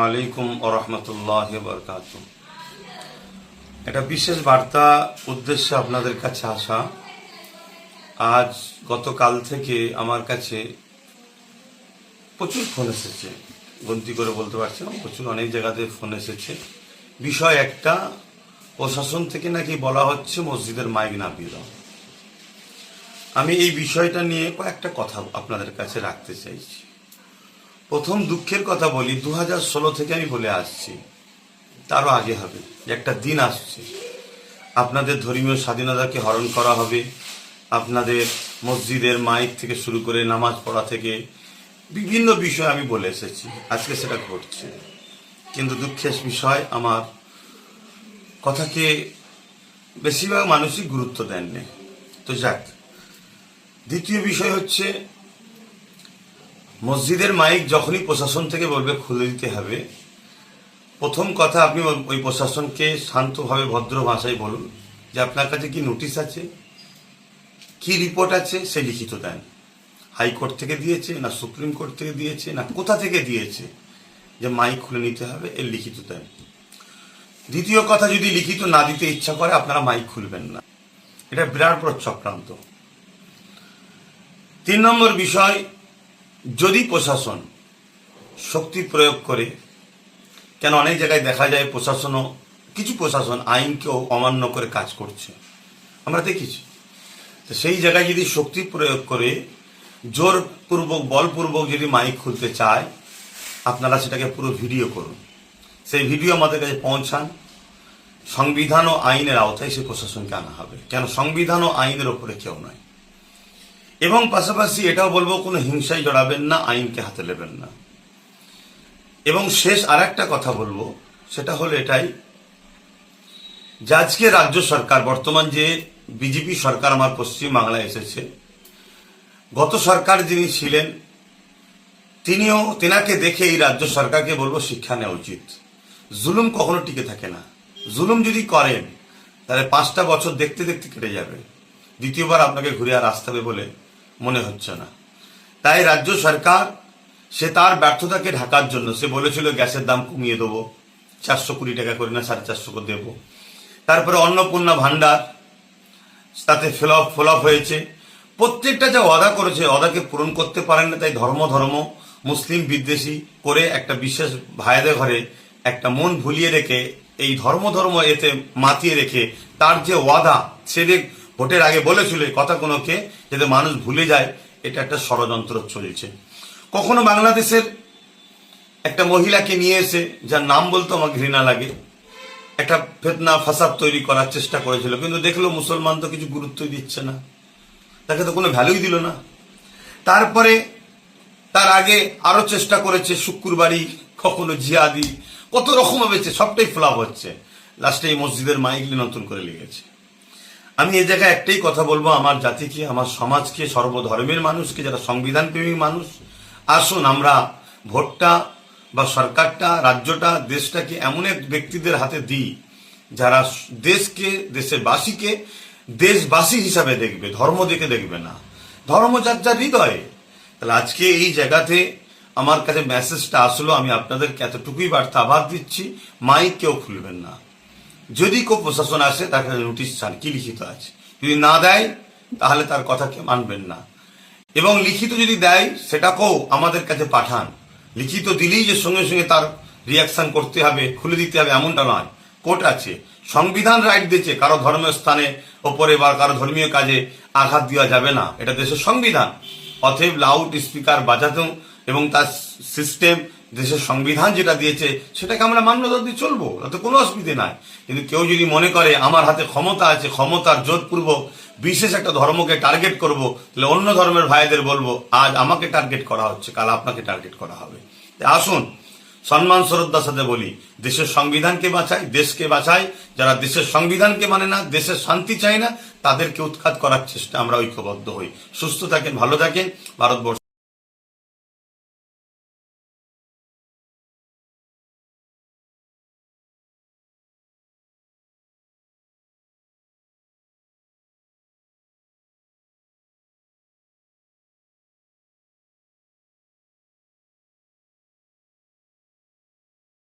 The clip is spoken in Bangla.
আলাইকুম ওয়া রাহমাতুল্লাহি ওয়া বারাকাতুহু। একটা বিশেষ বার্তা উদ্দেশ্যে আপনাদের কাছে আসা। আজ গতকাল থেকে আমার কাছে প্রচুর ফোন এসেছে, গণতি করে বলতে পারছি না, প্রচুর অনেক জায়গাতে ফোন এসেছে। বিষয় একটা, প্রশাসন থেকে নাকি বলা হচ্ছে মসজিদের মাইক নামিয়ে দাও। আমি এই বিষয়টা নিয়ে কয়েকটা কথা আপনাদের কাছে রাখতে চাইছি। প্রথম দুঃখের কথা বলি, 2016 থেকে আমি বলে আসছি, তারও আগে হবে, যে একটা দিন আসছে আপনাদের ধর্মীয় স্বাধীনতাকে হরণ করা হবে। আপনাদের মসজিদের মাইক থেকে শুরু করে নামাজ পড়া থেকে বিভিন্ন বিষয় আমি বলে এসেছি, আজকে সেটা ঘটছে। কিন্তু দুঃখের বিষয়, আমার কথাকে বেশিরভাগ মানুষই গুরুত্ব দেননি। তো যাক, দ্বিতীয় বিষয় হচ্ছে, মসজিদের মাইক যখনই প্রশাসন থেকে বলবে খুলে দিতে হবে, প্রথম কথা আপনি ওই প্রশাসনকে শান্তভাবে ভদ্র ভাষায় বলুন যে আপনার কাছে কি নোটিশ আছে, কি রিপোর্ট আছে, সে লিখিত দেন। হাইকোর্ট থেকে দিয়েছে, না সুপ্রিম কোর্ট থেকে দিয়েছে, না কোথা থেকে দিয়েছে যে মাইক খুলে নিতে হবে, এর লিখিত দেন। দ্বিতীয় কথা, যদি লিখিত না দিতে ইচ্ছা করে আপনারা মাইক খুলবেন না, এটা বিরাট বড় চক্রান্ত। 3 নম্বর বিষয়, যদি প্রশাসন শক্তি প্রয়োগ করে, কেন অনেক জায়গায় দেখা যায় প্রশাসনও, কিছু প্রশাসন আইনকেও অমান্য করে কাজ করছে, আমরা দেখেছি। তো সেই জায়গায় যদি শক্তি প্রয়োগ করে জোরপূর্বক বলপূর্বক যদি মাইক খুলতে চায়, আপনারা সেটাকে পুরো ভিডিও করুন, সেই ভিডিও আমাদের কাছে পৌঁছান। সংবিধান ও আইনের আওতায় সে প্রশাসনকে আনা হবে, কেন সংবিধান ও আইনের ওপরে কেউ নয়। এবং পাশাপাশি এটাও বলবো, কোনো হিংসায় জড়াবেন না, আইনকে হাতে নেবেন না। এবং শেষ আর একটা কথা বলবো, সেটা হলো এটাই, যে আজকে রাজ্য সরকার, বর্তমান যে বিজেপি সরকার আমার পশ্চিম বাংলায় এসেছে, গত সরকার যিনি ছিলেন তেনাকে দেখে এই রাজ্য সরকারকে বলবো শিক্ষা নেওয়া উচিত। জুলুম কখনো টিকে থাকে না। জুলুম যদি করেন তাহলে 5টা বছর দেখতে দেখতে কেটে যাবে, দ্বিতীয়বার আপনাকে ঘুরে আর আসতে হবে বলে মনে হচ্ছে না। তাই রাজ্য সরকার, সে তার ব্যর্থতাকে ঢাকার জন্য সে বলেছিল গ্যাসের দাম কমিয়ে দেবো, 400 কোটি টাকা করে না 450 করে দেবো। তারপরে অন্নপূর্ণা ভান্ডার, তাতে ফ্লপ হয়েছে। প্রত্যেকটা যা ওয়াদা করেছে, ওয়াদাকে পূরণ করতে পারেন না। তাই ধর্ম মুসলিম বিদ্বেষী করে একটা বিশেষ ভাইদের ঘরে একটা মন ভুলিয়ে রেখে, এই ধর্ম এতে মাতিয়ে রেখে, তার যে ওয়াদা, সে যে ভোটের আগে বলেছিল কথাগুলোকে যাতে মানুষ ভুলে যায়, এটা একটা ষড়যন্ত্র চলছে। কখনো বাংলাদেশের একটা মহিলাকে নিয়ে এসে, যার নাম বলতে আমার ঘৃণা লাগে, একটা ফেতনা ফাসাদ তৈরি করার চেষ্টা করেছিল, কিন্তু দেখলো মুসলমান তো কিছু গুরুত্বই দিচ্ছে না, তাকে তো কোনো ভ্যালুই দিল না। তারপরে তার আগে আরো চেষ্টা করেছে, শুক্রবারই, কখনো জিহাদি, কত রকম হয়েছে, সবটাই ফ্লপ হচ্ছে। লাস্টে এই মসজিদের মাইকলি নতুন করে লেগেছে। আমি এই জায়গায় একটাই কথা বলবো, আমার জাতিকে, আমার সমাজকে, সর্বধর্মের মানুষকে, যারা সংবিধান প্রেমী মানুষ, আসুন আমরা ভোটটা বা সরকারটা, রাজ্যটা, দেশটাকে এমন এক ব্যক্তিদের হাতে দিই যারা দেশকে, দেশবাসীকে দেশবাসী হিসাবে দেখবে, ধর্ম দেখে দেখবে না, ধর্ম যার যার হৃদয়ে। তাহলে আজকে এই জায়গাতে আমার কাছে মেসেজটা আসলো, আমি আপনাদেরকে এতটুকুই বার্তা আভাস দিচ্ছি, মাইক কেউ খুলবেন না। যদি কেউ প্রশাসন আসে, তার কাছে নোটিশ চান, কি লিখিত আছে, যদি না দেয় তাহলে তার কথাকে মানবেন না। এবং লিখিত যদি দেয়, সেটাকেও আমাদের কাছে পাঠান। লিখিত দিলেই যে সঙ্গে সঙ্গে তার রিয়াকশন করতে হবে, খুলে দিতে হবে, এমনটা নয়। কোর্ট আছে, সংবিধান রাইট দিয়েছে, কারো ধর্মীয় স্থানে ওপরে বা কারো ধর্মীয় কাজে আঘাত দেওয়া যাবে না, এটা দেশের সংবিধান। অতএব লাউড স্পিকার বাজাতেও এবং তার সিস্টেম, দেশের সংবিধান যেটা দিয়েছে সেটাকে আমরা মান্যতা দিয়ে চলবো, তাতে কোনো অসুবিধে নাই। কিন্তু কেউ যদি মনে করে আমার হাতে ক্ষমতা আছে, ক্ষমতার জোরপূর্বক বিশেষ একটা ধর্মকে টার্গেট করব, তাহলে অন্য ধর্মের ভাইদের বলবো, আজ আমাকে টার্গেট করা হচ্ছে, কাল আপনাকে টার্গেট করা হবে। আসুন সম্মান শ্রদ্ধার সাথে বলি, দেশের সংবিধানকে বাঁচাই, দেশকে বাঁচাই। যারা দেশের সংবিধানকে মানে না, দেশের শান্তি চায় না, তাদেরকে উৎখাত করার চেষ্টা আমরা ঐক্যবদ্ধ হই। সুস্থ থাকেন, ভালো থাকেন। ভারতবর্ষ